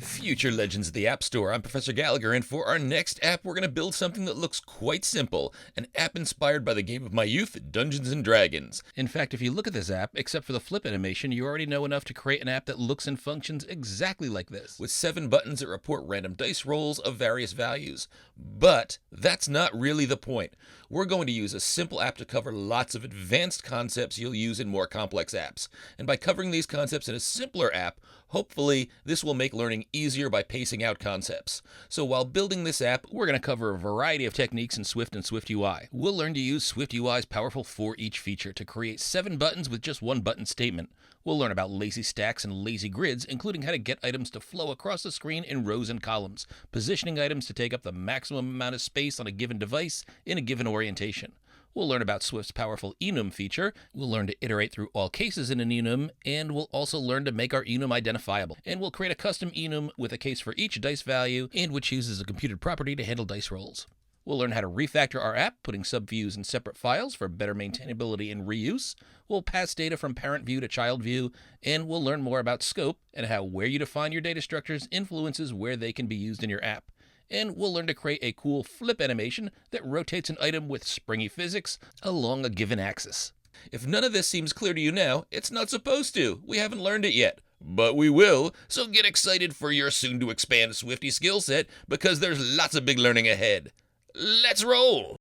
Future Legends of the App Store. I'm Professor Gallagher, and for our next app, we're going to build something that looks quite simple. An app inspired by the game of my youth, Dungeons & Dragons. In fact, if you look at this app, except for the flip animation, you already know enough to create an app that looks and functions exactly like this, with 7 buttons that report random dice rolls of various values. But that's not really the point. We're going to use a simple app to cover lots of advanced concepts you'll use in more complex apps. And by covering these concepts in a simpler app, hopefully this will make learning easier by pacing out concepts. So while building this app, we're going to cover a variety of techniques in Swift and SwiftUI. We'll learn to use SwiftUI's powerful ForEach feature to create 7 buttons with just one button statement. We'll learn about LazyStacks and LazyGrids, including how to get items to flow across the screen in rows and columns, positioning items to take up the maximum amount of space on a given device in a given orientation. We'll learn about Swift's powerful enum feature, we'll learn to iterate through all cases in an enum, and we'll also learn to make our enum identifiable. And we'll create a custom enum with a case for each dice value, and which uses a computed property to handle dice rolls. We'll learn how to refactor our app, putting subviews in separate files for better maintainability and reuse. We'll pass data from parent view to child view, and we'll learn more about scope and how where you define your data structures influences where they can be used in your app. And we'll learn to create a cool flip animation that rotates an item with springy physics along a given axis. If none of this seems clear to you now, it's not supposed to. We haven't learned it yet. But we will, so get excited for your soon-to-expand Swifty skill set, because there's lots of big learning ahead. Let's roll!